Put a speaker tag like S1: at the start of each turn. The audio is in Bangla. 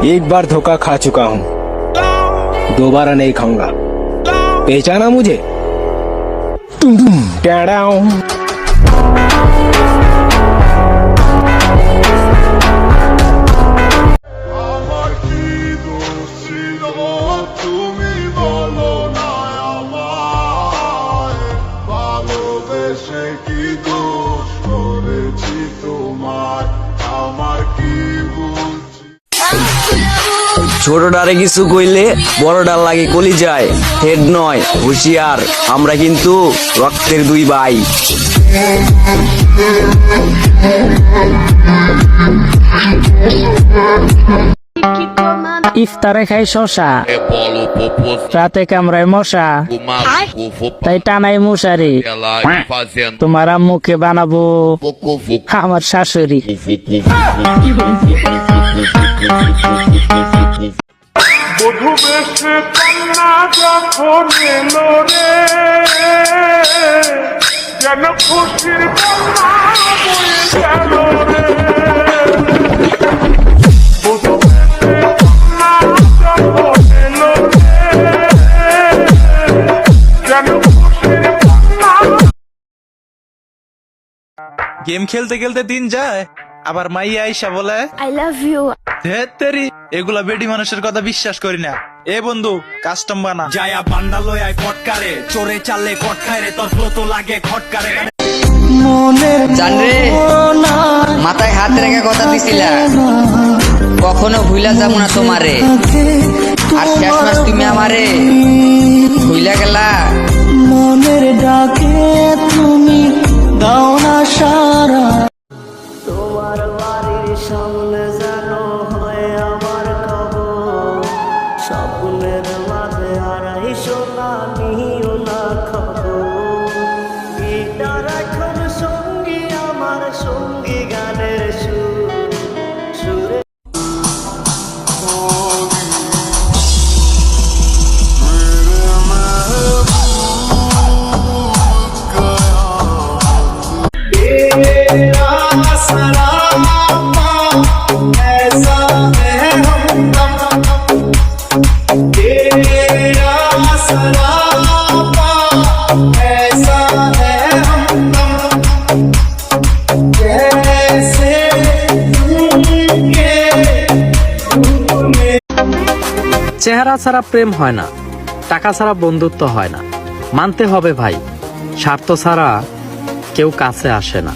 S1: एक बार धोखा खा चुका हूँ, दोबारा नहीं खाऊंगा। पहचाना मुझे? टैडाओ।
S2: ছোটটারে কিছু কইলে বড়টার লাগে কলি যায়। হেড নয়, হুঁশিয়ার, আমরা কিন্তু রক্তের দুই ভাই।
S3: ইফতারে খাই শশা, রাতে কামড়ায় মশা, তাই টানাই মশারি। তোমার আম্মুকে বানাবো আমার শাশুড়ি।
S4: বধূ বেশে কন্যা যখন এলো রে, যেন খুশির বন্যা বয়ে গেল রে। বধূ বেশে কন্যা যখন এলো রে, যেন খুশির বন্যা।
S5: গেম খেলতে খেলতে দিন যায়, আবার মাইয়া আইসা বলে
S6: I love you.
S5: তেরি এগুলা বেডি মানুষের কথা বিশ্বাস করি না। এ বন্ধু কাস্টম বানা যায়া বান্দা লয়ায় ফটকারে, চোরে চালে কটকায় রে, তোর ফ্লো তো লাগে খটকারে।
S7: জানরে মাথায় হাত রেখে কথা দিছিলা, কখনো ভুলা যাবো না তোমারে। আর শেষ মাস তুমি আমারে ভুলা গেলা।
S8: মনের ডাকে তুমি দাও না সারা। তোমার বাড়ির সামনে যেন হয় আমার কবর, স্বপ্নের মাঝে হারাই সোনা নিও না খবর। এটার এখন সঙ্গী আমার সঙ্গী গানের সুর সুরে।
S9: চেহারা ছাড়া প্রেম হয় না, টাকা ছাড়া বন্ধুত্ব হয় না। মানতে হবে ভাই, স্বার্থ ছাড়া কেউ কাছে আসে না।